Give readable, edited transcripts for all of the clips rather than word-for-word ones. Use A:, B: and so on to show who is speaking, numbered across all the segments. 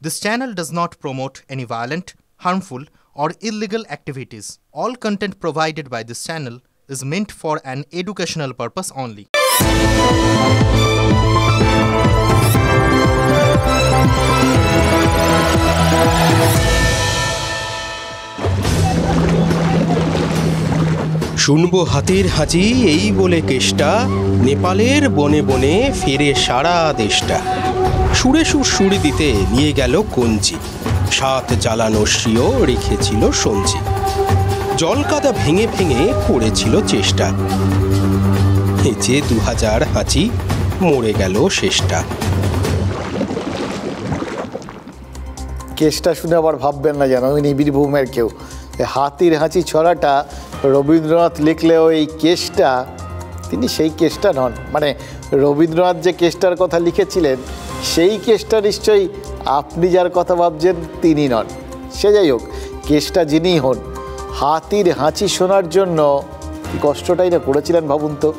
A: This channel does not promote any violent, harmful, or illegal activities. All content provided by this channel is meant for an educational purpose only.
B: শুনবো হাতির হাঁচি এই বলে কেষ্টা, নেপালের বনে বনে ফিরে সারা দেশটা। সুরে সুর সুরি দিতে নিয়ে গেল কঞ্চি, সাত জ্বালানো শ্রিয় রেখেছিল সঞ্চি। জলকাদা ভেঙে ভেঙে করেছিল চেষ্টা, হেঁচে 2000 হাঁচি মরে গেল শেষটা।
C: কেসটা শুনে আবার ভাববেন না যেন উনি বীরভূমের কেউ। হাতির হাঁচি ছড়াটা রবীন্দ্রনাথ লিখলেও এই কেসটা তিনি সেই কেসটা নন। মানে রবীন্দ্রনাথ যে কেসটার কথা লিখেছিলেন সেই কেসটা নিশ্চয়ই আপনি যার কথা ভাবছেন তিনি নন। সে যাই হোক, কেসটা যিনিই হন, হাতির হাঁচি শোনার জন্য কষ্টটাই না করেছিলেন ভাবুন তো।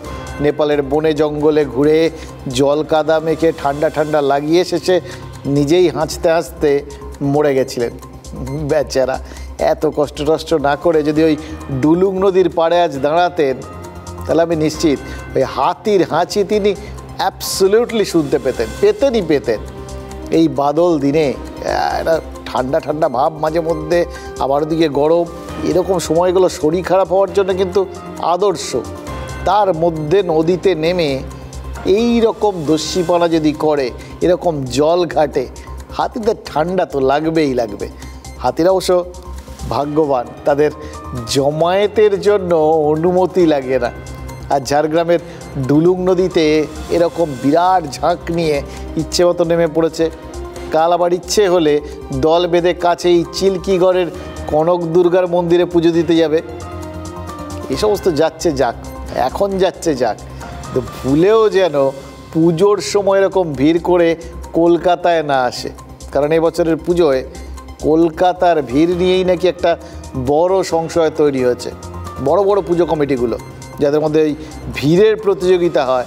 C: নেপালের বনে জঙ্গলে ঘুরে জল কাদা মেখে ঠান্ডা ঠান্ডা লাগিয়ে শেষে নিজেই হাঁচতে হাঁচতে মরে গেছিলেন বেচারা। এত কষ্ট টষ্ট না করে যদি ওই ডুলুং নদীর পাড়ে আজ দাঁড়াতেন তাহলে আমি নিশ্চিত ওই হাতির হাঁচি তিনি অ্যাবসলিউটলি শুনতে পেতেনই পেতেন। এই বাদল দিনে একটা ঠান্ডা ঠান্ডা ভাব মাঝে মধ্যে, আবার ওদিকে গরম, এরকম সময়গুলো শরীর খারাপ হওয়ার জন্য কিন্তু আদর্শ। তার মধ্যে নদীতে নেমে এই রকম দস্যিপনা যদি করে, এরকম জল ঘাটে, হাতিদের ঠান্ডা তো লাগবেই লাগবে। হাতিরা অবশ্য ভাগ্যবান, তাদের জমায়েতের জন্য অনুমতি লাগে না। আর ঝাড়গ্রামের ডুলুং নদীতে এরকম বিরাট ঝাঁক নিয়ে ইচ্ছে মতো নেমে পড়েছে। কাল আবার ইচ্ছে হলে দল বেঁধে কাছেই চিল্কিগড়ের কনক দুর্গার মন্দিরে পুজো দিতে যাবে। এই সমস্ত যাচ্ছে যাক, এখন যাচ্ছে যাক, তো ভুলেও যেন পুজোর সময় এরকম ভিড় করে কলকাতায় না আসে। কারণ এই বছরের পুজোয় কলকাতার ভিড় নিয়েই নাকি একটা বড় সংশয় তৈরি হয়েছে। বড় বড় পুজো কমিটিগুলো, যাদের মধ্যে ওই ভিড়ের প্রতিযোগিতা হয়,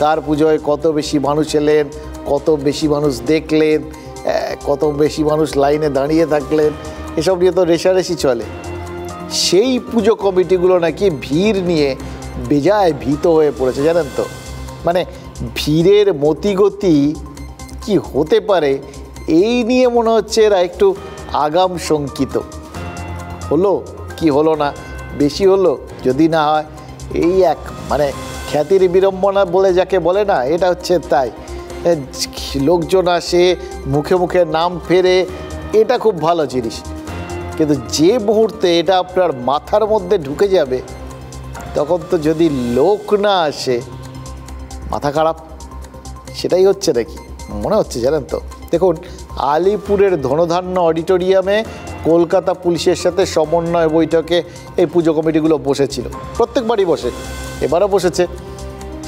C: কার পুজোয় কত বেশি মানুষ এলেন, কত বেশি মানুষ দেখলেন, কত বেশি মানুষ লাইনে দাঁড়িয়ে থাকলেন, এসব নিয়ে তো রেষারেষি চলে। সেই পুজো কমিটিগুলো নাকি ভিড় নিয়ে বেজায় ভীত হয়ে পড়েছে, জানেন তো। মানে ভিড়ের মতিগতি কি হতে পারে এই নিয়ে মনে হচ্ছে এরা একটু আগাম শঙ্কিত। হলো কি হলো না, বেশি হলো যদি না হয়, এই এক মানে খ্যাতির বিড়ম্বনা বলে যাকে বলে না, এটা হচ্ছে তাই। লোকজন আসে, মুখে মুখে নাম ফেরে, এটা খুব ভালো জিনিস। কিন্তু যে মুহূর্তে এটা আপনার মাথার মধ্যে ঢুকে যাবে, তখন তো যদি লোক না আসে মাথা খারাপ। সেটাই হচ্ছে নাকি মনে হচ্ছে, জানেন তো। দেখুন, আলিপুরের ধনধান্য অডিটোরিয়ামে কলকাতা পুলিশের সাথে সমন্বয় বৈঠকে এই পুজো কমিটিগুলো বসেছিল। প্রত্যেকবারই বসে, এবারও বসেছে।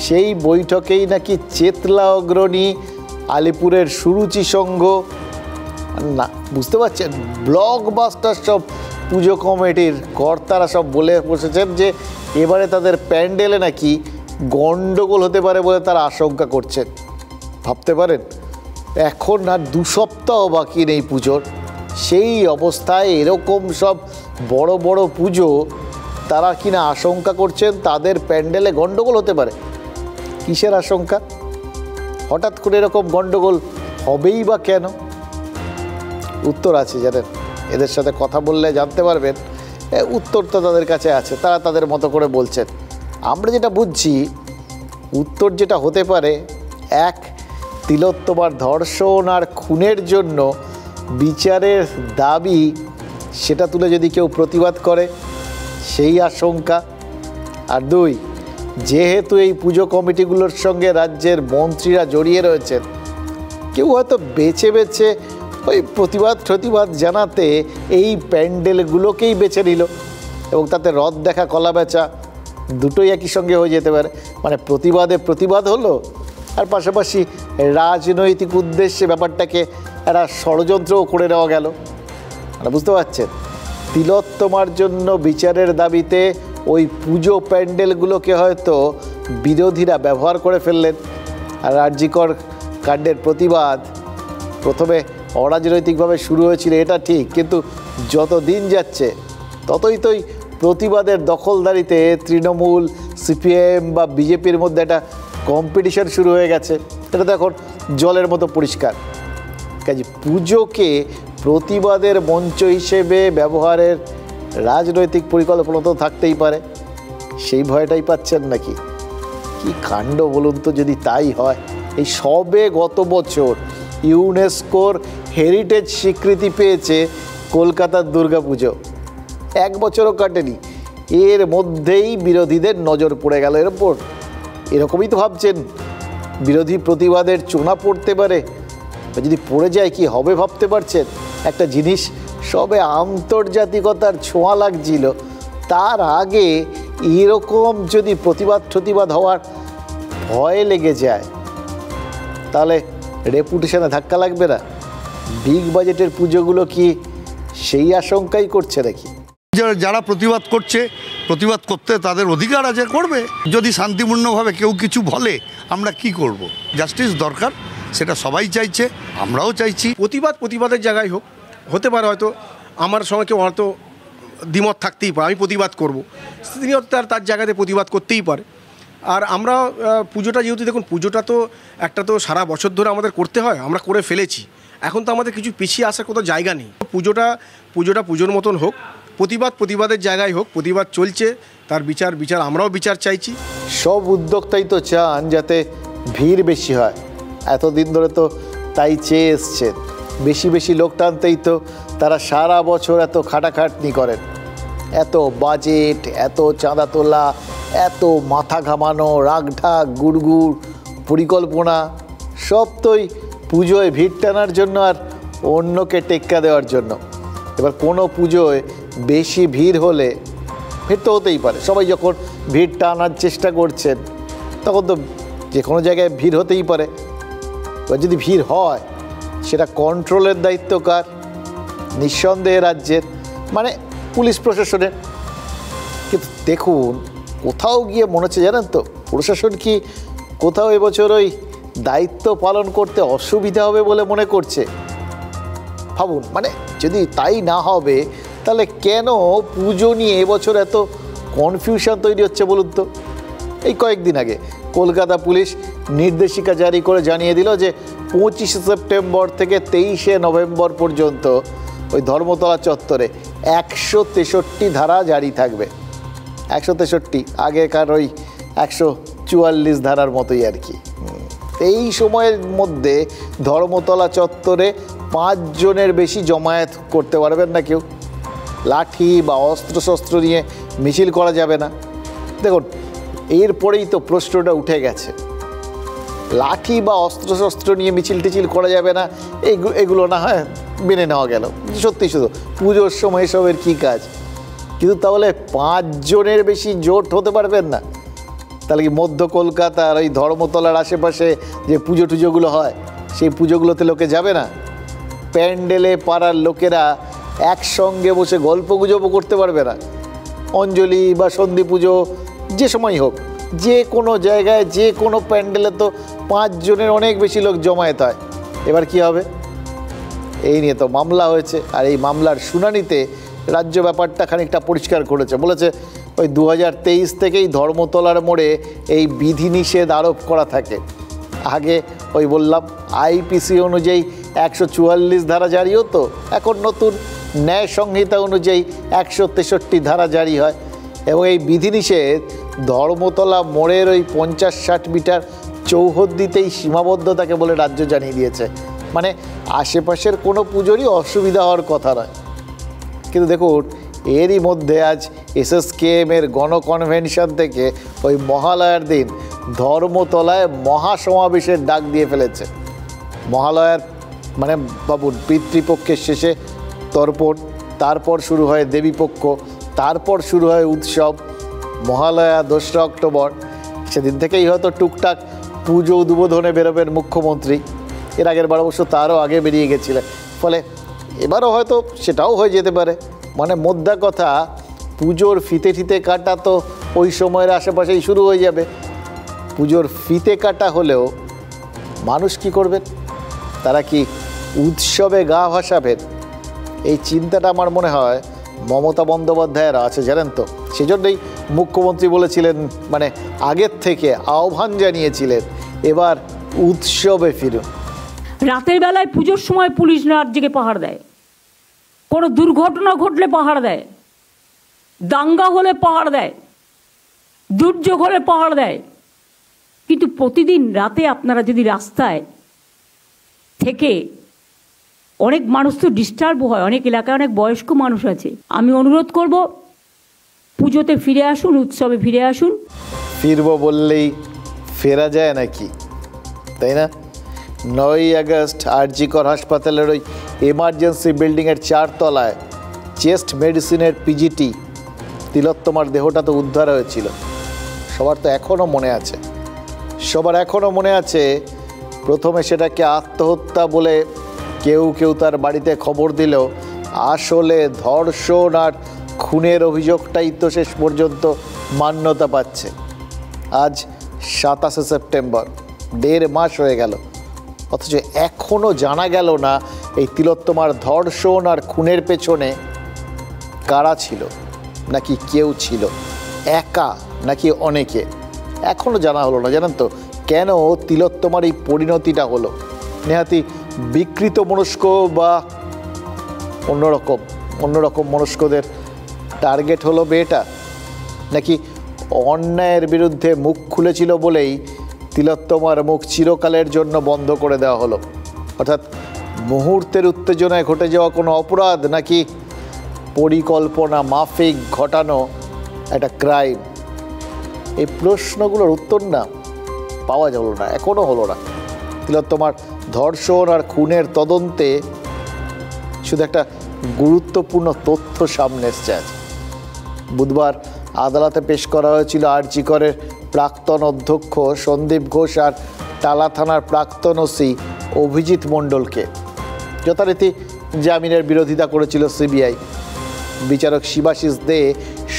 C: সেই বৈঠকেই নাকি চেতলা অগ্রণী, আলিপুরের সুরুচি সংঘ, না বুঝতে পারছেন, ব্লকবাস্টার সব পুজো কমিটির কর্তারা সব বলে বসেছেন যে এবারে তাদের প্যান্ডেলে নাকি গণ্ডগোল হতে পারে বলে তারা আশঙ্কা করছেন। ভাবতে পারেন, এখন আর 2 সপ্তাহ বাকি নেই পুজোর, সেই অবস্থায় এরকম সব বড় বড় পুজো তারা কিনা আশঙ্কা করছেন তাদের প্যান্ডেলে গণ্ডগোল হতে পারে। কিসের আশঙ্কা? হঠাৎ করে এরকম গণ্ডগোল হবেই বা কেন? উত্তর আছে, জানেন। এদের সাথে কথা বললে জানতে পারবেন, উত্তর তো তাদের কাছে আছে, তারা তাদের মতো করে বলছেন। আমরা যেটা বুঝছি, উত্তর যেটা হতে পারে, এক, তিলোত্তমার ধর্ষণ আর খুনের জন্য বিচারের দাবি, সেটা তুলে যদি কেউ প্রতিবাদ করে সেই আশঙ্কা। আর 2, যেহেতু এই পুজো কমিটিগুলোর সঙ্গে রাজ্যের মন্ত্রীরা জড়িয়ে রয়েছেন, কেউ হয়তো বেছে বেছে ওই প্রতিবাদ জানাতে এই প্যান্ডেলগুলোকেই বেছে নিল, এবং তাতে রথ দেখা কলা বেচা দুটোই একই সঙ্গে হয়ে যেতে পারে। মানে প্রতিবাদ হলো, আর পাশাপাশি রাজনৈতিক উদ্দেশ্যে ব্যাপারটাকে একটা ষড়যন্ত্রও করে নেওয়া গেল। মানে বুঝতে পারছেন, তিলোত্তমার জন্য বিচারের দাবিতে ওই পুজো প্যান্ডেলগুলোকে হয়তো বিরোধীরা ব্যবহার করে ফেললেন। আর আরজিকর কাণ্ডের প্রতিবাদ প্রথমে অরাজনৈতিকভাবে শুরু হয়েছিল এটা ঠিক, কিন্তু যত দিন যাচ্ছে ততই তো প্রতিবাদের দখলদারিতে তৃণমূল, সিপিএম বা বিজেপির মধ্যে একটা কম্পিটিশন শুরু হয়ে গেছে। এটা তো এখন জলের মতো পরিষ্কার। কাজে পুজোকে প্রতিবাদের মঞ্চ হিসেবে ব্যবহারের রাজনৈতিক পরিকল্পনা তো থাকতেই পারে, সেই ভয়টাই পাচ্ছেন নাকি? কি কাণ্ড বলুন তো যদি তাই হয়। এই সবে গত বছর ইউনেস্কোর হেরিটেজ স্বীকৃতি পেয়েছে কলকাতার দুর্গাপুজো, 1 বছরও কাটেনি, এর মধ্যেই বিরোধীদের নজর পড়ে গেল এর ওপর। এরকমই তো ভাবছেন বিরোধী প্রতিবাদের চোনা পড়তে পারে, যদি পড়ে যায় কি হবে ভাবতে পারছেন? একটা জিনিস সবে আন্তর্জাতিকতার ছোঁয়া লাগছিল, তার আগে এরকম যদি প্রতিবাদ হওয়ার ভয় লেগে যায় তাহলে রেপুটেশনে ধাক্কা লাগবে না? বিগ বাজেটের পুজোগুলো কি সেই আশঙ্কাই করছে নাকি?
D: যারা প্রতিবাদ করছে, প্রতিবাদ করতে তাদের অধিকার আছে, করবে। যদি শান্তিপূর্ণভাবে কেউ কিছু বলে আমরা কি করব? জাস্টিস দরকার, সেটা সবাই চাইছে, আমরাও চাইছি।
B: প্রতিবাদের জায়গায় হতে পারে হয়তো আমার সঙ্গে কেউ হয়তো দ্বিমত থাকতেই পারে, আমি প্রতিবাদ করব, তিনি তার জায়গাতে প্রতিবাদ করতেই পারে। আর আমরা পুজোটা যেহেতু দেখুন পুজোটা তো একটা তো সারা বছর ধরে আমাদের করতে হয়, আমরা করে ফেলেছি, এখন তো আমাদের কিছু পিছিয়ে আসার কোথাও জায়গা নেই। পুজোটা পুজোর মতন হোক, প্রতিবাদের জায়গায় হোক, প্রতিবাদ চলছে, তার বিচার আমরাও বিচার চাইছি।
C: সব উদ্যোক্তাই তো চান যাতে ভিড় বেশি হয়, এতদিন ধরে তো তাই চেয়ে এসছেন। বেশি লোক টানতেই তো তারা সারা বছর এত খাটাখাটনি করেন, এত বাজেট, এত চাঁদা তোলা, এত মাথা ঘামানো, রাগঢাক, গুড়গুড় পরিকল্পনা, সব তোই পুজোয় ভিড় টানার জন্য আর অন্যকে টেক্কা দেওয়ার জন্য। এবার কোনো পুজোয় বেশি ভিড় হলে, ভিড় তো হতেই পারে, সবাই যখন ভিড় টানার চেষ্টা করছেন তখন তো যে কোনো জায়গায় ভিড় হতেই পারে। এবার যদি ভিড় হয় সেটা কন্ট্রোলের দায়িত্ব কার? নিঃসন্দেহে রাজ্যের, মানে পুলিশ প্রশাসনের। কিন্তু দেখুন কোথাও গিয়ে মনে হচ্ছে জানেন তো, প্রশাসন কি কোথাও এবছর ওই দায়িত্ব পালন করতে অসুবিধা হবে বলে মনে করছে? ভাবুন, মানে যদি তাই না হবে তাহলে কেন পুজো নিয়ে এবছর এত কনফিউশন তৈরি হচ্ছে বলুন তো? এই কয়েকদিন আগে কলকাতা পুলিশ নির্দেশিকা জারি করে জানিয়ে দিল যে 25 সেপ্টেম্বর থেকে 23 নভেম্বর পর্যন্ত ওই ধর্মতলা চত্বরে 163 ধারা জারি থাকবে। 163, আগেকার ওই 144 ধারার মতোই আর কি। এই সময়ের মধ্যে ধর্মতলা চত্বরে 5 জনের বেশি জমায়েত করতে পারবেন না কেউ। লাঠি বা অস্ত্রশস্ত্র নিয়ে মিছিল করা যাবে না। দেখুন এরপরেই তো প্রশ্নটা উঠে গেছে, লাঠি বা অস্ত্রশস্ত্র নিয়ে মিছিল টিছিল করা যাবে না, এগুলো না হয় মেনে নেওয়া গেল, সত্যি শুধু পুজোর সময় এসবের কী কাজ। কিন্তু তাহলে 5 জনের বেশি জোট হতে পারবেন না? তাহলে কি মধ্য কলকাতার ওই ধর্মতলার আশেপাশে যে পুজো টুজোগুলো হয় সেই পুজোগুলোতে লোকে যাবে না? প্যান্ডেলে পাড়ার লোকেরা একসঙ্গে বসে গল্প গুজবও করতে পারবে না? অঞ্জলি বা সন্ধি পুজো যে সময় হোক, যে কোনো জায়গায় যে কোনো প্যান্ডেলে তো 5 জনের অনেক বেশি লোক জমায়েত হয়। এবার কি হবে? এই নিয়ে তো মামলা হয়েছে, আর এই মামলার শুনানিতে রাজ্য ব্যাপারটা খানিকটা পরিষ্কার করেছে, বলেছে ওই 2023 থেকেই ধর্মতলার মোড়ে এই বিধিনিষেধ আরোপ করা থাকে। আগে ওই বললাম আইপিসি অনুযায়ী 144 ধারা জারি হতো, এখন নতুন ন্যায় সংহিতা অনুযায়ী 163 ধারা জারি হয়। এবং এই বিধিনিষেধ ধর্মতলা মোড়ের ওই 50-60 মিটার চৌহদ্দিতেই সীমাবদ্ধ থাকে বলে রাজ্য জানিয়ে দিয়েছে। মানে আশেপাশের কোনো পুজোরই অসুবিধা হওয়ার কথা নয়। কিন্তু দেখুন এরই মধ্যে আজ এসএসকেএমের গণকনভেনশন থেকে ওই মহালয়ার দিন ধর্মতলায় মহাসমাবেশের ডাক দিয়ে ফেলেছে। মহালয়ার মানে বাবুন পিতৃপক্ষের শেষে তর্পণ, তারপর শুরু হয় দেবীপক্ষ, তারপর শুরু হয় উৎসব। মহালয়া 2রা অক্টোবর, সেদিন থেকেই হয়তো টুকটাক পুজো উদ্বোধনে বেরোবেন মুখ্যমন্ত্রী। এর আগের বার অবশ্য তারও আগে বেরিয়ে গেছিলেন, ফলে এবারও হয়তো সেটাও হয়ে যেতে পারে। মানে মোদ্দা কথা, পুজোর ফিতে কাটা তো ওই সময়ের আশেপাশেই শুরু হয়ে যাবে। পুজোর ফিতে কাটা হলেও মানুষ কি করবেন? তারা কি উৎসবে গা ভাসাবেন, এই চিন্তাটা আমার মনে হয় মমতা বন্দ্যোপাধ্যায়ের আছে, জানেন তো। সেজন্যই মুখ্যমন্ত্রী বলেছিলেন, মানে আগের থেকে আহ্বান জানিয়েছিলেন, এবার উৎসবে ফিরুন।
E: রাতের বেলায় পুজোর সময় পুলিশ রাত জেগে পাহাড় দেয়, কোনো দুর্ঘটনা ঘটলে পাহাড় দেয়, দাঙ্গা হলে পাহাড় দেয়, দুর্যোগ হলে পাহাড় দেয়। কিন্তু প্রতিদিন রাতে আপনারা যদি রাস্তায় থেকে, অনেক মানুষ তো ডিস্টার্ব হয়, অনেক এলাকায় অনেক বয়স্ক মানুষ আছে, আমি অনুরোধ করব পুজোতে ফিরে আসুন, উৎসবে ফিরে আসুন।
C: ফিরবো বললেই ফেরা যায় নাকি, তাই না? 9ই আগস্ট আরজিকর হাসপাতালের ওই এমার্জেন্সি বিল্ডিংয়ের 4 তলায় চেস্ট মেডিসিনের পিজিটি তিলোত্তমার দেহটা তো উদ্ধার হয়েছিল। সবার তো এখনও মনে আছে, প্রথমে সেটাকে আত্মহত্যা বলে কেউ কেউ তার বাড়িতে খবর দিলেও আসলে ধর্ষণ আর খুনের অভিযোগটাই তো শেষ পর্যন্ত মান্যতা পাচ্ছে। আজ 27শে সেপ্টেম্বর, 1.5 মাস হয়ে গেল, অথচ এখনও জানা গেল না এই তিলোত্তমার ধর্ষণ আর খুনের পেছনে কারা ছিল, নাকি কেউ ছিল একা, নাকি অনেকে, এখনও জানা হলো না। জানেন তো কেন তিলোত্তমার এই পরিণতিটা হলো? নেহাতি বিকৃত মনস্ক বা অন্যরকম মনস্কদের টার্গেট হলো মেয়েটা, নাকি অন্যায়ের বিরুদ্ধে মুখ খুলেছিল বলেই তিলোত্তমার মুখ চিরকালের জন্য বন্ধ করে দেওয়া হলো? অর্থাৎ মুহূর্তের উত্তেজনায় ঘটে যাওয়া কোনো অপরাধ, নাকি পরিকল্পনা মাফিক ঘটানো একটা ক্রাইম? এই প্রশ্নগুলোর উত্তর না পাওয়া গেল না, এখনও হলো না। তিলোত্তমার ধর্ষণ আর খুনের তদন্তে শুধু একটা গুরুত্বপূর্ণ তথ্য সামনে এসছে। আজ বুধবার আদালতে পেশ করা হয়েছিল আরজিকরের প্রাক্তন অধ্যক্ষ সন্দীপ ঘোষ আর টালা থানার প্রাক্তন ওসি অভিজিৎ মণ্ডলকে। যথারীতি জামিনের বিরোধিতা করেছিল সিবিআই। বিচারক শিবাশিস দে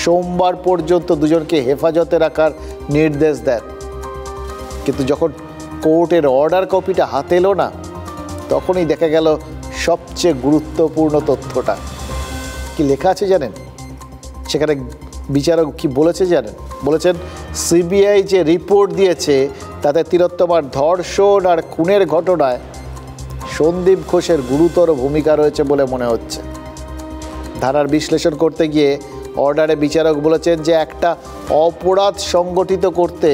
C: সোমবার পর্যন্ত দুজনকে হেফাজতে রাখার নির্দেশ দেন, কিন্তু যখন কোর্টের অর্ডার কপিটা হাতে এলো না, তখনই দেখা গেল সবচেয়ে গুরুত্বপূর্ণ তথ্যটা। কি লেখা আছে জানেন? সেখানে বিচারক কি বলেছে জানেন? বলেছেন সিবিআই যে রিপোর্ট দিয়েছে তাতে তিলোত্তমার ধর্ষণ আর খুনের ঘটনায় সন্দীপ ঘোষের গুরুতর ভূমিকা রয়েছে বলে মনে হচ্ছে। ধারার বিশ্লেষণ করতে গিয়ে অর্ডারে বিচারক বলেছেন যে একটা অপরাধ সংগঠিত করতে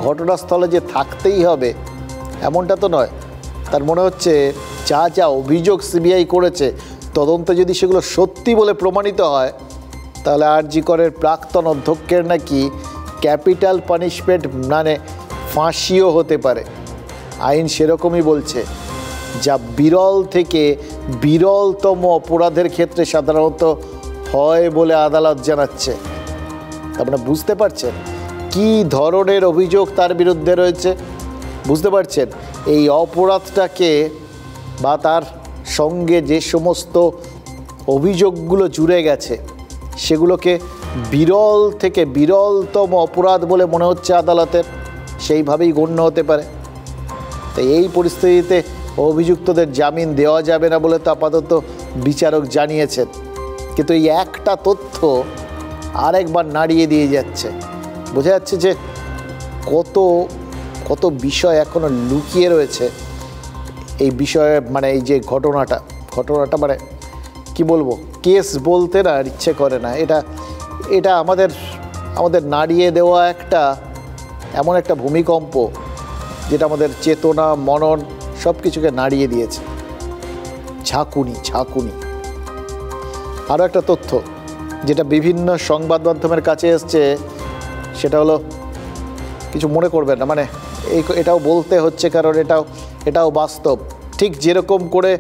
C: ঘটনাস্থলে যে থাকতেই হবে এমনটা তো নয়। তার মনে হচ্ছে যা যা অভিযোগ সিবিআই করেছে, তদন্তে যদি সেগুলো সত্যি বলে প্রমাণিত হয়, তাহলে আরজিকরের প্রাক্তন অধ্যক্ষের নাকি ক্যাপিটাল পানিশমেন্ট, মানে ফাঁসিও হতে পারে। আইন সেরকমই বলছে, যা বিরল থেকে বিরলতম অপরাধের ক্ষেত্রে সাধারণত হয় বলে আদালত জানাচ্ছে। আপনারা বুঝতে পারছেন কি ধরনের অভিযোগ তার বিরুদ্ধে রয়েছে? বুঝতে পারছেন এই অপরাধটাকে বা তার সঙ্গে যে সমস্ত অভিযোগগুলো জুড়ে গেছে সেগুলোকে বিরল থেকে বিরলতম অপরাধ বলে মনে হচ্ছে আদালতের, সেইভাবেই গণ্য হতে পারে। তাই এই পরিস্থিতিতে অভিযুক্তদের জামিন দেওয়া যাবে না বলে তো আপাতত বিচারক জানিয়েছেন। কিন্তু এই একটা তথ্য আরেকবার নাড়িয়ে দিয়ে যাচ্ছে। বোঝা যাচ্ছে যে কত বিষয় এখনো লুকিয়ে রয়েছে এই বিষয়ে। মানে এই যে ঘটনাটা মানে কি বলবো, কেস বলতে না ইচ্ছে করে না। এটা আমাদের নাড়িয়ে দেওয়া এমন একটা ভূমিকম্প যেটা আমাদের চেতনা, মনন সব কিছুকে নাড়িয়ে দিয়েছে। ঝাঁকুনি। আরও একটা তথ্য যেটা বিভিন্ন সংবাদ মাধ্যমের কাছে এসছে, সেটা হলো, কিছু মনে করবেন না, মানে এটাও বলতে হচ্ছে কারণ এটাও বাস্তব। ঠিক যেরকম করে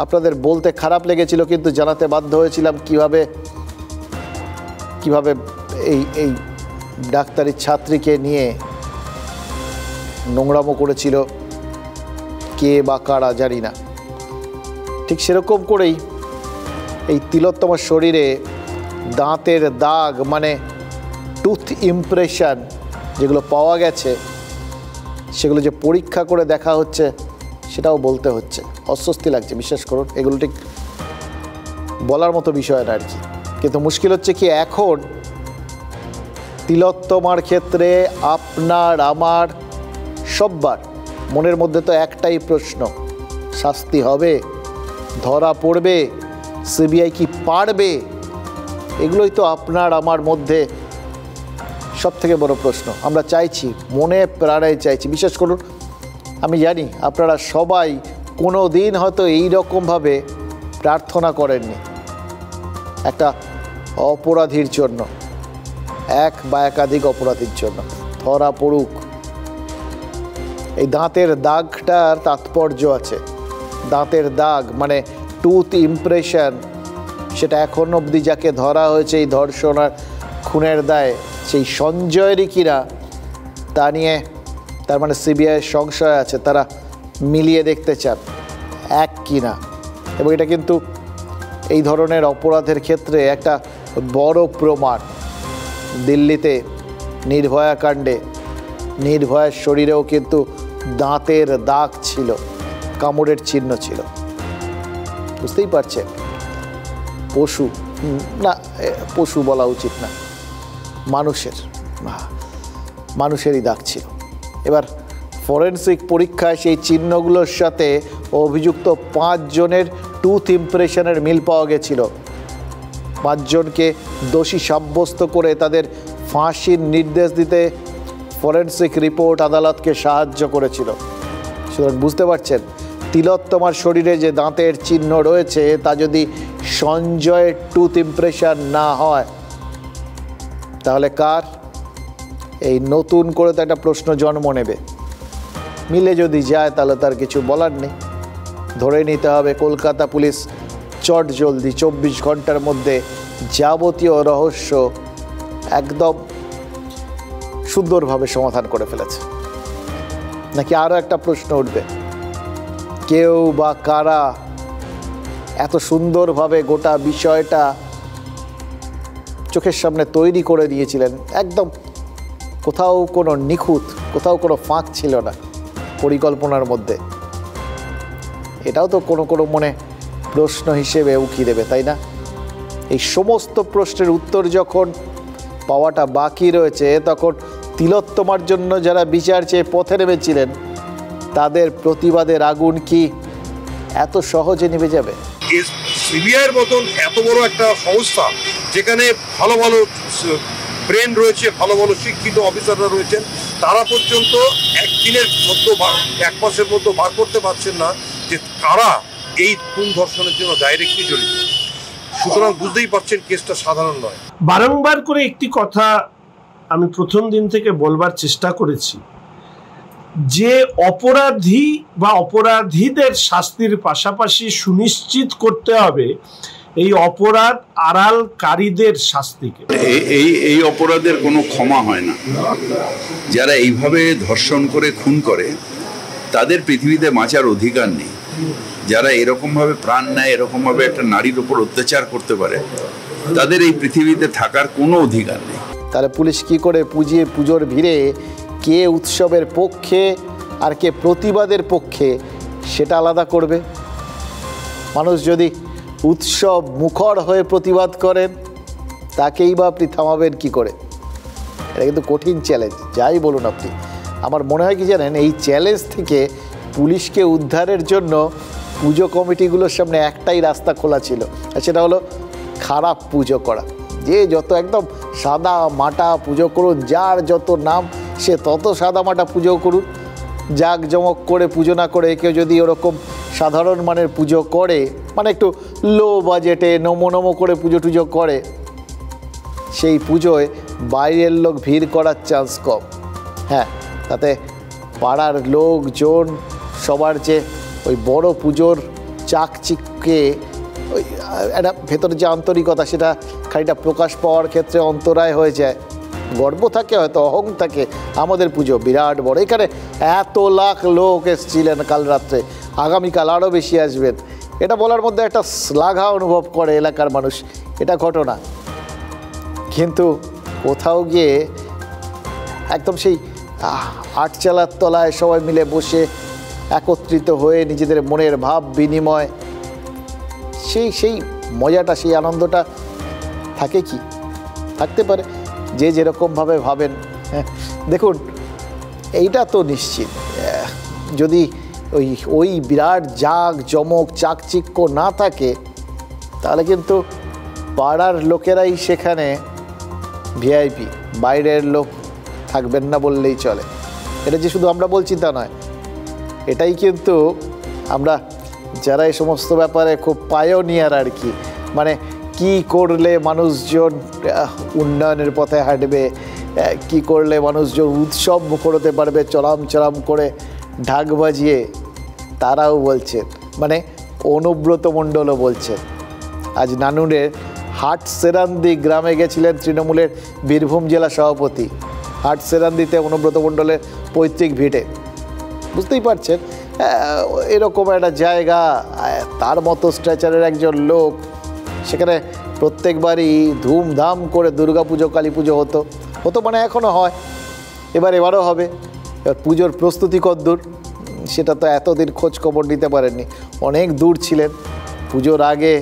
C: আপনাদের বলতে খারাপ লেগেছিল কিন্তু জানাতে বাধ্য হয়েছিলাম কিভাবে এই ডাক্তারি ছাত্রীকে নিয়ে নোংরামো করেছিল কে বা কারা জানি না। ঠিক সেরকম করেই এই তিলোত্তমার শরীরে দাঁতের দাগ, মানে টুথ ইমপ্রেশন যেগুলো পাওয়া গেছে, সেগুলো যে পরীক্ষা করে দেখা হচ্ছে সেটাও বলতে হচ্ছে, অস্বস্তি লাগছে, বিশ্বাস করুন। এগুলো ঠিক বলার মতো বিষয় না আর কি। কিন্তু মুশকিল হচ্ছে কি, এখন তিলোত্তমার ক্ষেত্রে আপনার আমার সব্বার মনের মধ্যে তো একটাই প্রশ্ন, শাস্তি হবে, ধরা পড়বে, সিবিআই কি পারবে? এগুলোই তো আপনার আমার মধ্যে সব থেকে বড় প্রশ্ন। আমরা চাইছি, মনে প্রাণে চাইছি, বিশ্বাস করুন। আমি জানি আপনারা সবাই কোনো দিন হয়তো এইরকমভাবে প্রার্থনা করেননি একটা অপরাধীর জন্য, এক বা একাধিক অপরাধীর জন্য ধরা পড়ুক। এই দাঁতের দাগটার তাৎপর্য আছে। দাঁতের দাগ মানে টুথ ইমপ্রেশন, সেটা এখন অবধি যাকে ধরা হয়েছে এই ধর্ষণ আর খুনের দায়, সেই সঞ্জয়েরই কিনা তা নিয়ে তার মানে সিবিআইয়ের সংশয় আছে, তারা মিলিয়ে দেখতে চান এক কিনা। এবং এটা কিন্তু এই ধরনের অপরাধের ক্ষেত্রে একটা বড় প্রমাণ। দিল্লিতে নির্ভয়া কাণ্ডে নির্ভয়ার শরীরেও কিন্তু দাঁতের দাগ ছিল, কামড়ের চিহ্ন ছিল। বুঝতেই পারছেন, পশু না, পশু বলা উচিত না, মানুষেরই দাগ ছিল। এবার ফরেনসিক পরীক্ষায় সেই চিহ্নগুলোর সাথে অভিযুক্ত 5 জনের টুথ ইমপ্রেশনের মিল পাওয়া গেছিল। 5 জনকে দোষী সাব্যস্ত করে তাদের ফাঁসির নির্দেশ দিতে ফরেনসিক রিপোর্ট আদালতকে সাহায্য করেছিল। সুতরাং বুঝতে পারছেন, তিলোত্তমার শরীরে যে দাঁতের চিহ্ন রয়েছে তা যদি সঞ্জয়ের টুথ ইমপ্রেশন না হয়, তাহলে কার? এই নতুন করে তো একটা প্রশ্ন জন্ম নেবে। মিলে যদি যায় তাহলে তার কিছু বলার নেই, ধরে নিতে হবে কলকাতা পুলিশ চট জলদি 24 ঘন্টার মধ্যে যাবতীয় রহস্য একদম সুন্দরভাবে সমাধান করে ফেলেছে। নাকি আরও একটা প্রশ্ন উঠবে, কেউ বা কারা এত সুন্দরভাবে গোটা বিষয়টা চোখের সামনে তৈরি করে দিয়েছিলেন, একদম কোথাও কোনো নিখুঁত, কোথাও কোনো ফাঁক ছিল না পরিকল্পনার মধ্যে। এটাও তো কোনো কোনো মনে প্রশ্ন হিসেবে উকি দেবে, তাই না? এই সমস্ত প্রশ্নের উত্তর যখন পাওয়াটা বাকি রয়েছে, তখন তিলোত্তমার জন্য যারা বিচার চেয়ে পথে নেমেছিলেন তাদের প্রতিবাদের আগুন কি এত সহজে নিভে যাবে?
F: সিবিআইয়ের মতন এত বড় একটা সংস্থা, যেখানে ভালো ভালো ব্রেন রয়েছে, ভালো ভালো শিক্ষিত অফিসাররা রয়েছেন, তারা পর্যন্ত একদিনের মধ্যে, 1 মাসের মধ্যে বার করতে পারছেন না যে কারা এই খুন ধর্ষণের জন্য ডাইরেক্টলি জড়িত। সুতরাং বুঝতেই পারছেন কেসটা সাধারণ নয়।
G: বারংবার করে একটি কথা আমি প্রথম দিন থেকে বলবার চেষ্টা করেছি, যে অপরাধী বা অপরাধীদের শাস্তির পাশাপাশি সুনিশ্চিত করতে হবে এই অপরাধ আড়ালকারীদের শাস্তিকে।
H: এই অপরাধের কোনো ক্ষমা হয় না। যারা এইভাবে ধর্ষণ করে খুন করে তাদের পৃথিবীতে বাঁচার অধিকার নেই। যারা এরকমভাবে প্রাণ নেয়, এরকমভাবে একটা নারীর উপর অত্যাচার করতে পারে, তাদের এই পৃথিবীতে থাকার কোনো অধিকার নেই।
C: তাহলে পুলিশ কি করে পুজোর ভিড়ে কে উৎসবের পক্ষে আর কে প্রতিবাদের পক্ষে সেটা আলাদা করবে? মানুষ যদি উৎসব মুখর হয়ে প্রতিবাদ করেন, তাকেই বা আপনি থামাবেন কি করে? এটা কিন্তু কঠিন চ্যালেঞ্জ, যাই বলুন আপনি। আমার মনে হয় কি জানেন, এই চ্যালেঞ্জ থেকে পুলিশকে উদ্ধারের জন্য পুজো কমিটিগুলোর সামনে একটাই রাস্তা খোলা ছিল, আর সেটা হলো খারাপ পুজো করা। যে যত একদম সাদা মাটা পুজো করুন, যার যত নাম সে তত সাদা মাটা পুজো করুন, জাঁকজমক করে পুজো না করে কেউ যদি ওরকম সাধারণ মানের পুজো করে, মানে একটু লো বাজেটে নমো করে পুজো টুজো করে, সেই পুজোয় বাইরের লোক ভিড় করার চান্স কম। হ্যাঁ, তাতে পাড়ার লোকজন সবার যে ওই বড় পুজোর চাকচিক্যে ওই একটা ভেতরে যে আন্তরিকতা, সেটা খানিকটা প্রকাশ পাওয়ার ক্ষেত্রে অন্তরায় হয়ে যায়। গর্ব থাকে, হয়তো অহং থাকে, আমাদের পুজো বিরাট বড়, এখানে এত লাখ লোক এসেছিলেন কাল রাত্রে, আগামীকাল আরও বেশি আসবেন, এটা বলার মধ্যে একটা শ্লাঘা অনুভব করে এলাকার মানুষ, এটা ঘটনা। কিন্তু কোথাও গিয়ে একদম সেই আটচালার তলায় সবাই মিলে বসে একত্রিত হয়ে নিজেদের মনের ভাব বিনিময়, সেই মজাটা, সেই আনন্দটা থাকে কি? থাকতে পারে, যে যেরকমভাবে ভাবেন। দেখুন, এইটা তো নিশ্চিত, যদি ওই বিরাট জাঁক জমক চাকচিক্য না থাকে, তাহলে কিন্তু পাড়ার লোকেরাই সেখানে ভিআইপি, বাইরের লোক থাকবেন না বললেই চলে। এটা যে শুধু আমরা বলছি তা নয়, এটাই কিন্তু আমরা যারা এই সমস্ত ব্যাপারে খুব পায়োনিয়ার আর কি, মানে কি করলে মানুষজন উন্নয়নের পথে হাঁটবে, কি করলে মানুষজন উৎসব মুখর হতে পারবে চলাম চলাম করে ঢাক বাজিয়ে, তারাও বলছেন, মানে অনুব্রত মণ্ডলও বলছেন। আজ নানুরের হাটসেরান্দি গ্রামে গেছিলেন তৃণমূলের বীরভূম জেলা সভাপতি। হাটসেরান্দিতে অনুব্রত মণ্ডলের পৈতৃক ভিটে, বুঝতেই পারছেন এরকম একটা জায়গা, তার মতো স্ট্রেচারের একজন লোক, সেখানে প্রত্যেকবারই ধুমধাম করে দুর্গাপুজো কালী পুজো হতো, মানে এখনও হয়, এবারও হবে। এবার পুজোর প্রস্তুতি কতদূর সেটা তো এতদিন খোঁজ খবর নিতে পারেননি, অনেক দূর ছিলেন। পুজোর আগে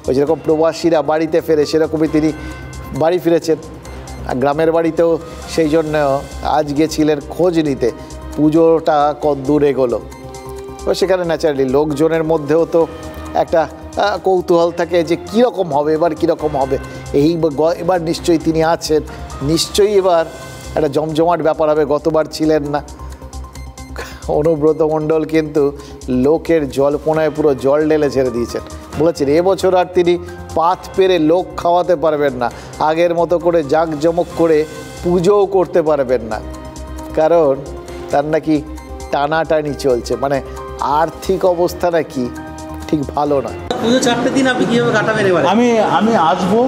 C: ওই যেরকম প্রবাসীরা বাড়িতে ফেরে, সেরকমই তিনি বাড়ি ফিরেছেন, গ্রামের বাড়িতেও সেই জন্য আজ গেছিলেন খোঁজ নিতে পুজোটা কত দূর এগোলো। সেখানে ন্যাচারালি লোকজনের মধ্যেও তো একটা কৌতূহল থাকে যে কীরকম হবে, এবার কীরকম হবে, এবার নিশ্চয়ই তিনি আছেন, নিশ্চয়ই এবার একটা জমজমাট ব্যাপার হবে, গতবার ছিলেন না। অনুব্রত মণ্ডল কিন্তু লোকের জল্পনায় পুরো জল ঢেলে ছেড়ে দিয়েছেন, বলেছেন এবছর আর তিনি পাত পেরে লোক খাওয়াতে পারবেন না, আগের মতো করে জাঁকজমক করে পুজোও করতে পারবেন না, কারণ তার নাকি টানাটানি চলছে, মানে আর্থিক অবস্থা নাকি ঠিক ভালো না।
I: পুজো 4টে দিন আপনি কীভাবে কাটাবেন এবার?
J: আমি আসবো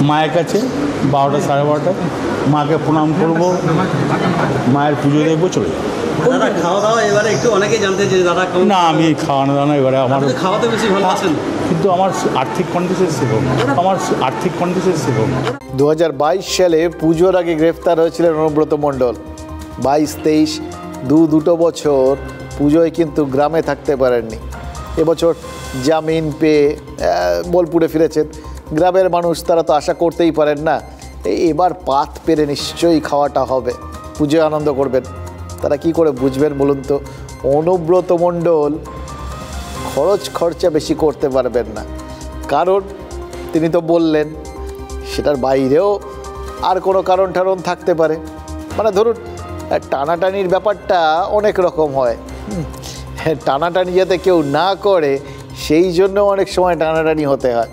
J: মায়ের কাছে 12টা 12:30, মাকে প্রণাম করবো, মায়ের পুজো দেখবো, চলে যাবো।
I: দাদা খাওয়া দাওয়া এবারে একটু অনেকেই জানতে চাই দাদা।
J: না, আমি খাওয়ানো দাওয়ানো এবারে আমার
I: খাওয়াতে বেশি ভালোবাসেন,
J: কিন্তু আমার আর্থিক কন্ডিশন সেরকম,
C: 2022 সালে পুজোর আগে গ্রেফতার হয়েছিলেন অনুব্রত মণ্ডল। 22-23 দুটো বছর পুজোয় কিন্তু গ্রামে থাকতে পারেননি। এবছর জামিন পেয়ে বোলপুরে ফিরেছেন। গ্রামের মানুষ তারা তো আশা করতেই পারেন না এবার পাত পেরে নিশ্চয়ই খাওয়াটা হবে, পুজোয় আনন্দ করবেন। তারা কি করে বুঝবেন বলুন তো? অনুব্রত মণ্ডল খরচা বেশি করতে পারবেন না, কারণ তিনি তো বললেন সেটার বাইরেও আর কোনো কারণ থাকতে পারে। মানে ধরুন টানাটানির ব্যাপারটা অনেক রকম হয়, টানাটানি যাতে কেউ না করে সেই জন্য অনেক সময় টানাটানি হতে হয়।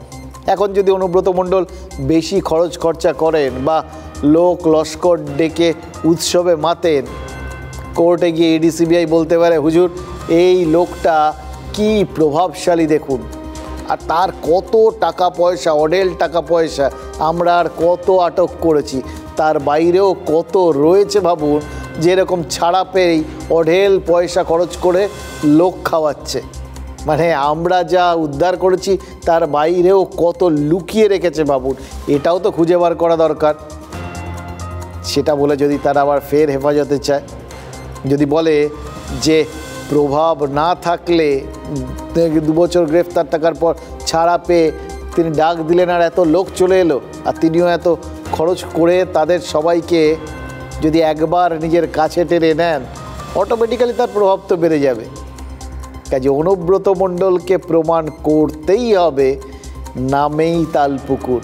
C: এখন যদি অনুব্রত মণ্ডল বেশি খরচা করেন বা লোক লস্কর ডেকে উৎসবে মাতেন, কোর্টে গিয়ে ইডি সিবিআই বলতে পারে হুজুর এই লোকটা কি প্রভাবশালী দেখুন, আর তার কত টাকা পয়সা, অঢেল টাকা পয়সা, আমরা আর কত আটক করেছি, তার বাইরেও কত রয়েছে ভাবুন, যেরকম ছাড়া পেয়েই অঢেল পয়সা খরচ করে লোক খাওয়াচ্ছে। মানে আমরা যা উদ্ধার করেছি তার বাইরেও কত লুকিয়ে রেখেছে ভাবুন, এটাও তো খুঁজে বার করা দরকার। সেটা বলে যদি তারা আবার ফের হেফাজতে চায়, যদি বলে যে প্রভাব না থাকলে 2 বছর গ্রেফতার থাকার পর ছাড়া পেয়ে তিনি ডাক দিলেন আর এত লোক চলে এলো, আর তিনিও এত খরচ করে তাদের সবাইকে যদি একবার নিজের কাছে টেনে নেন, অটোমেটিক্যালি তার প্রভাব তো বেড়ে যাবে। কাজে অনুব্রত মণ্ডলকে প্রমাণ করতেই হবে নামেই তালপুকুর,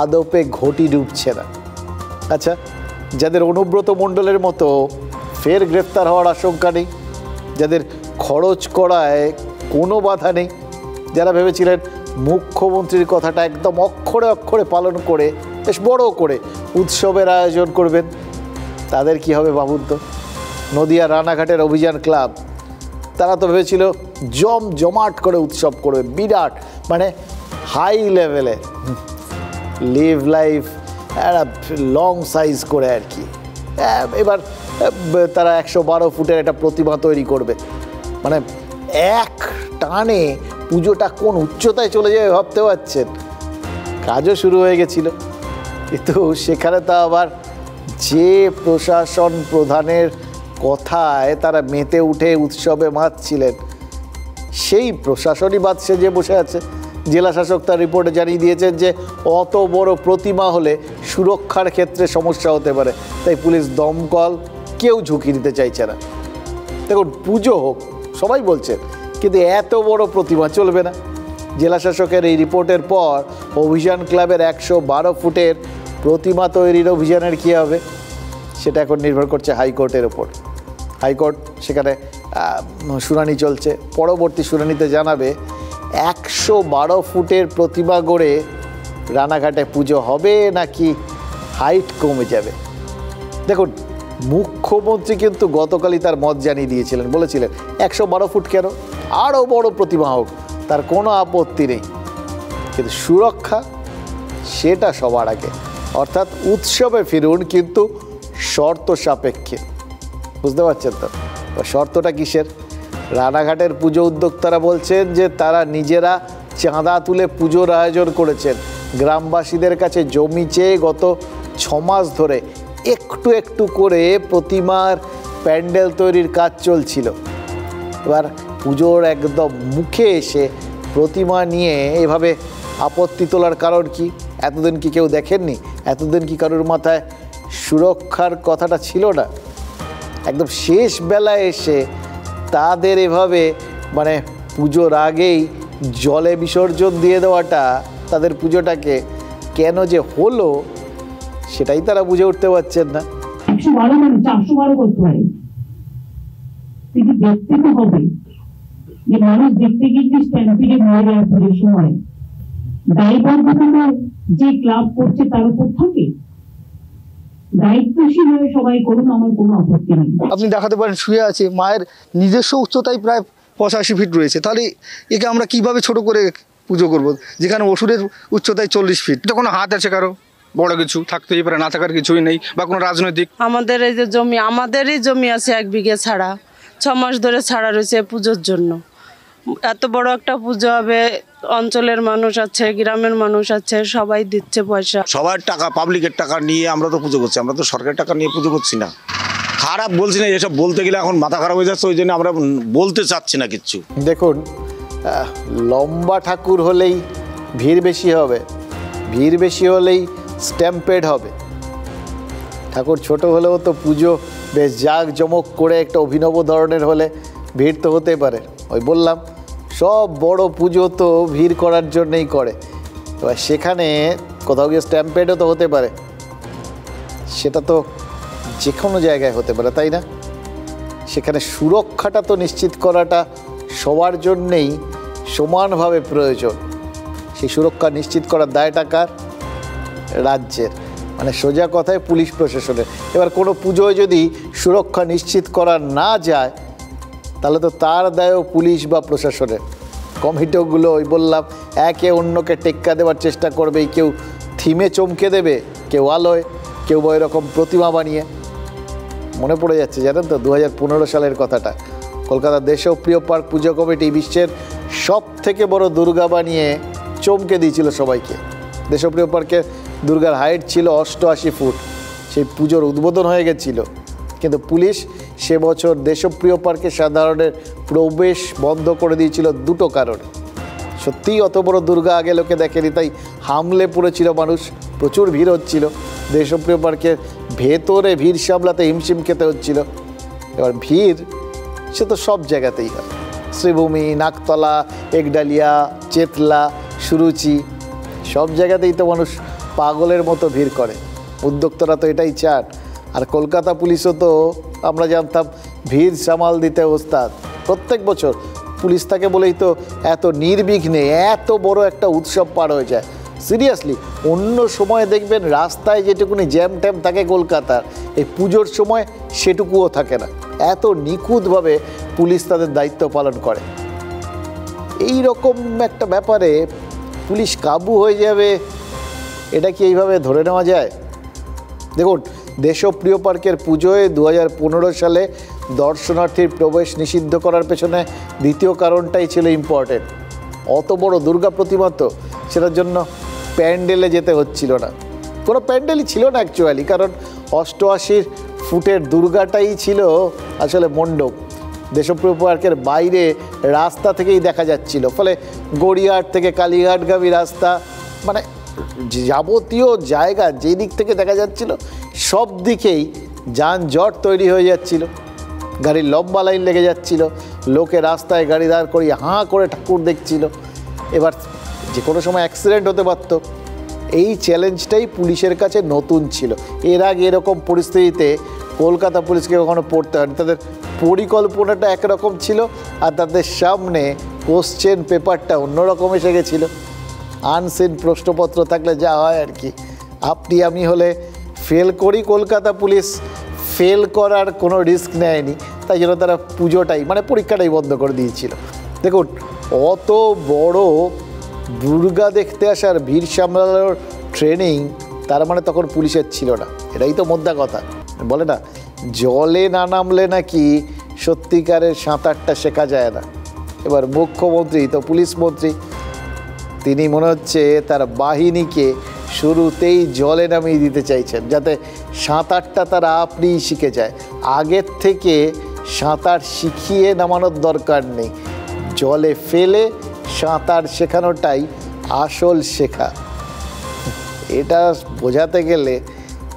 C: আদপে ঘটি ডুবছে না। আচ্ছা, যাদের অনুব্রত মণ্ডলের মতো ফের গ্রেফতার হওয়ার আশঙ্কা নেই, যাদের খরচ করায় কোনো বাধা নেই, যারা ভেবেছিলেন মুখ্যমন্ত্রীর কথাটা একদম অক্ষরে অক্ষরে পালন করে বেশ বড় করে উৎসবের আয়োজন করবেন, তাদের কি হবে ভাবুন তো? নদিয়া রানাঘাটের অভিযান ক্লাব, তারা তো ভেবেছিল জমাট করে উৎসব করবে, বিরাট মানে হাই লেভেলে, লিভ লাইফ একটা লং সাইজ করে আর কি। এবার তারা 112 ফুটের একটা প্রতিমা তৈরি করবে, মানে এক টানে পুজোটা কোন উচ্চতায় চলে যাবে ভাবতে পারছেন। কাজও শুরু হয়ে গেছিল, কিন্তু সেখানে তো আবার যে প্রশাসন প্রধানের কথায় তারা মেতে উঠে উৎসবে মাতছিলেন, সেই প্রশাসনই বাদ সেজে বসে আছে। জেলা শাসক তার রিপোর্টে জানিয়ে দিয়েছেন যে অত বড় প্রতিমা হলে সুরক্ষার ক্ষেত্রে সমস্যা হতে পারে, তাই পুলিশ, দমকল কেউ ঝুঁকি নিতে চাইছে না। দেখুন, পুজো হোক সবাই বলছেন, কিন্তু এত বড় প্রতিমা চলবে না। জেলা শাসকের এই রিপোর্টের পর অভিযান ক্লাবের 112 ফুটের প্রতিমা তৈরির অভিযানের কী হবে সেটা এখন নির্ভর করছে হাইকোর্টের ওপর। হাইকোর্ট সেখানে শুনানি চলছে, পরবর্তী শুনানিতে জানাবে 112 ফুটের প্রতিমা গড়ে রানাঘাটে পুজো হবে নাকি হাইট কমে যাবে। দেখুন, মুখ্যমন্ত্রী কিন্তু গতকালই তার মত জানিয়ে দিয়েছিলেন, বলেছিলেন 112 ফুট কেন, আরও বড় প্রতিমা হোক, তার কোনো আপত্তি নেই, কিন্তু সুরক্ষা সেটা সবার আগে। অর্থাৎ উৎসবে ফিরুন, কিন্তু শর্ত সাপেক্ষে। বুঝতে পারছেন তো শর্তটা কিসের? রানাঘাটের পুজো উদ্যোক্তারা বলছেন যে তারা নিজেরা চাঁদা তুলে পুজোর আয়োজন করেছেন, গ্রামবাসীদের কাছে জমি চেয়ে গত 6 মাস ধরে একটু একটু করে প্রতিমার প্যান্ডেল তৈরির কাজ চলছিল। এবার পুজোর একদম মুখে এসে প্রতিমা নিয়ে এভাবে আপত্তি তোলার কারণ কি? এতদিন কি কেউ দেখেননি? এতদিন কি কারোর মাথায় সুরক্ষার কথাটা ছিল না? একদম শেষ বেলায় এসে তাদের এভাবে মানে পুজোর আগেই জলে বিসর্জন দিয়ে দেওয়াটা তাদের পুজোটাকে কেন যে হলো সেটাই তারা বুঝে উঠতে পারছেন না।
E: 112 মানে 412 করতে পারে, কিন্তু দেখতে তো হবে যে মানুষ দেখতে গিয়ে স্ট্যাম্পিডে মরে যায় পুজোর সময়, দায়বদ্ধতা যে ক্লাব করছে তার উপর থাকে। দায়িত্বশীল হয়ে সবাই করুন, আমার কোনো আপত্তি নেই।
K: আপনি দেখাতে পারেন শুয়ে আছে, মায়ের নিজস্ব উচ্চতায় প্রায় 85 ফিট রয়েছে, তাহলে একে আমরা কিভাবে ছোট করে পুজো করব, যেখানে অসুরের উচ্চতায় 40 ফিট।
B: তো কোনো হাত আছে কারো, বড় কিছু থাকতেই পারে, না থাকার কিছুই নেই, বা কোনো রাজনৈতিক।
L: আমাদের এই যে জমি, আমাদেরই জমি আছে 1 বিঘে ছাড়া, 6 মাস ধরে ছাড়া রয়েছে পুজোর জন্য। এত বড় একটা পুজো হবে, অঞ্চলের মানুষ আছে, গ্রামের মানুষ আছে, সবাই দিচ্ছে পয়সা,
M: সবার টাকা, পাবলিকের টাকা নিয়ে আমরা তো পুজো করছি, আমরা তো সরকারের টাকা নিয়ে পুজো করছি না। খারাপ বলছি না, এসব বলতে গেলে এখন মাথা খারাপ হয়ে যাচ্ছে, ওই জন্য আমরা বলতে চাচ্ছি না কিচ্ছু।
C: দেখুন, লম্বা ঠাকুর হলেই ভিড় বেশি হবে, ভিড় বেশি হলেই স্ট্যাম্পেড হবে। ঠাকুর ছোট হলেও তো পুজো বেশ জাঁকজমক করে একটা অভিনব ধরনের হলে ভিড় তো হতে পারে। ওই বললাম, সব বড় পুজো তো ভিড় করার জন্যই করে, এবার সেখানে কোথাও গিয়ে স্ট্যাম্পেডও তো হতে পারে, সেটা তো যে কোনো জায়গায় হতে পারে, তাই না? সেখানে সুরক্ষাটা তো নিশ্চিত করাটা সবার জন্যেই সমানভাবে প্রয়োজন। সেই সুরক্ষা নিশ্চিত করার দায়টা কার? রাজ্যের, মানে সোজা কথায় পুলিশ প্রশাসনের। এবার কোনো পুজোয় যদি সুরক্ষা নিশ্চিত করা না যায় তাহলে তো তার দায়ও পুলিশ বা প্রশাসনের। কমিটিগুলো ওই বললাম একে অন্যকে টেক্কা দেওয়ার চেষ্টা করবে, কেউ থিমে চমকে দেবে, কেউ আলোয়, কেউ বা এরকম প্রতিমা বানিয়ে। মনে পড়ে যাচ্ছে জানেন তো 2015 সালের কথাটা, কলকাতার দেশপ্রিয় পার্ক পুজো কমিটি বিশ্বের সবথেকে বড় দুর্গা বানিয়ে চমকে দিয়েছিল সবাইকে। দেশপ্রিয় পার্কে দুর্গার হাইট ছিল 88 ফুট, সেই পুজোর উদ্বোধন হয়ে গেছিল, কিন্তু পুলিশ সে বছর দেশপ্রিয় পার্কে সাধারণের প্রবেশ বন্ধ করে দিয়েছিল দুটো কারণে। সত্যিই অত বড় দুর্গা আগে লোকে দেখেনি, তাই হামলে পড়েছিল মানুষ, প্রচুর ভিড় হচ্ছিল, দেশপ্রিয় পার্কের ভেতরে ভিড় সামলাতে হিমশিম খেতে হচ্ছিল। এবার ভিড় সে তো সব জায়গাতেই হয়, শ্রীভূমি, নাকতলা, একডালিয়া, চেতলা, সুরুচি, সব জায়গাতেই তো মানুষ পাগলের মতো ভিড় করে। উদ্যোক্তারা তো এটাই চান। আর কলকাতা পুলিশও তো আমরা জানতাম ভিড় সামাল দিতে ওস্তাদ। প্রত্যেক বছর পুলিশ থাকে বলেই তো এত নির্বিঘ্নে এত বড় একটা উৎসব পার হয়ে যায়। সিরিয়াসলি, অন্য সময় দেখবেন রাস্তায় যেটুকুনি জ্যাম ট্যাম থাকে কলকাতার, এই পুজোর সময় সেটুকুও থাকে না। এত নিখুঁতভাবে পুলিশ তাদের দায়িত্ব পালন করে। এই রকম একটা ব্যাপারে পুলিশ কাবু হয়ে যাবে, এটা কি এইভাবে ধরে নেওয়া যায়? দেখুন, দেশপ্রিয় পার্কের পুজোয় 2015 সালে দর্শনার্থীর প্রবেশ নিষিদ্ধ করার পেছনে দ্বিতীয় কারণটাই ছিল ইম্পর্টেন্ট। অত বড় দুর্গা প্রতিমা তো, সেটার জন্য প্যান্ডেলে যেতে হচ্ছিল না, কোনো প্যান্ডেলই ছিল না অ্যাকচুয়ালি, কারণ 88 ফুটের দুর্গাটাই ছিল আসলে মণ্ডপ। দেশপ্রিয় পার্কের বাইরে রাস্তা থেকেই দেখা যাচ্ছিল, ফলে গড়িয়াহাট থেকে কালীঘাটগামী রাস্তা মানে যাবতীয় জায়গা যেই দিক থেকে দেখা যাচ্ছিল সব দিকেই যানজট তৈরি হয়ে যাচ্ছিল, গাড়ির লম্বা লাইন লেগে যাচ্ছিল, লোকে রাস্তায় গাড়ি দাঁড় করিয়ে হাঁ করে ঠাকুর দেখছিল। এবার যে কোনো সময় অ্যাক্সিডেন্ট হতে পারত, এই চ্যালেঞ্জটাই পুলিশের কাছে নতুন ছিল। এর আগে এরকম পরিস্থিতিতে কলকাতা পুলিশকে কখনো পড়তে হয়নি। তাদের পরিকল্পনাটা একরকম ছিল আর তাদের সামনে কোশ্চেন পেপারটা অন্যরকম এসে গেছিল। আনসিন প্রশ্নপত্র থাকলে যা হয় আর কি, আপনি আমি হলে ফেল করি, কলকাতা পুলিশ ফেল করার কোনো রিস্ক নেয়নি, তাই জন্য তারা পুজোটাই মানে পরীক্ষাটাই বন্ধ করে দিয়েছিল। দেখুন, অত বড় দুর্গা দেখতে আসার ভিড় সামলানোর ট্রেনিং তার মানে তখন পুলিশের ছিল না, এটাই তো মোদ্দা কথা। বলে না, জলে না নামলে নাকি সত্যিকারের সাঁতারটা শেখা যায় না। এবার মুখ্যমন্ত্রী তো পুলিশ মন্ত্রী, তিনি মনে হচ্ছে তার বাহিনীকে শুরুতেই জলে নামিয়ে দিতে চাইছেন, যাতে সাঁতারটা তারা আপনিই শিখে যায়। আগের থেকে সাঁতার শিখিয়ে নামানোর দরকার নেই, জলে ফেলে সাঁতার শেখানোটাই আসল শেখা। এটা বোঝাতে গেলে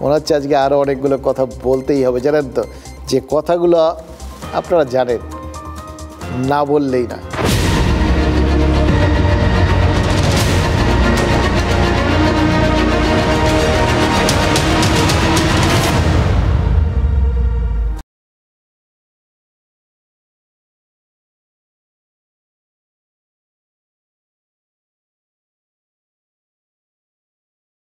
C: মনে হচ্ছে আজকে আরও অনেকগুলো কথা বলতেই হবে। জানেন তো, যে কথাগুলো আপনারা জানেন, না বললেই না।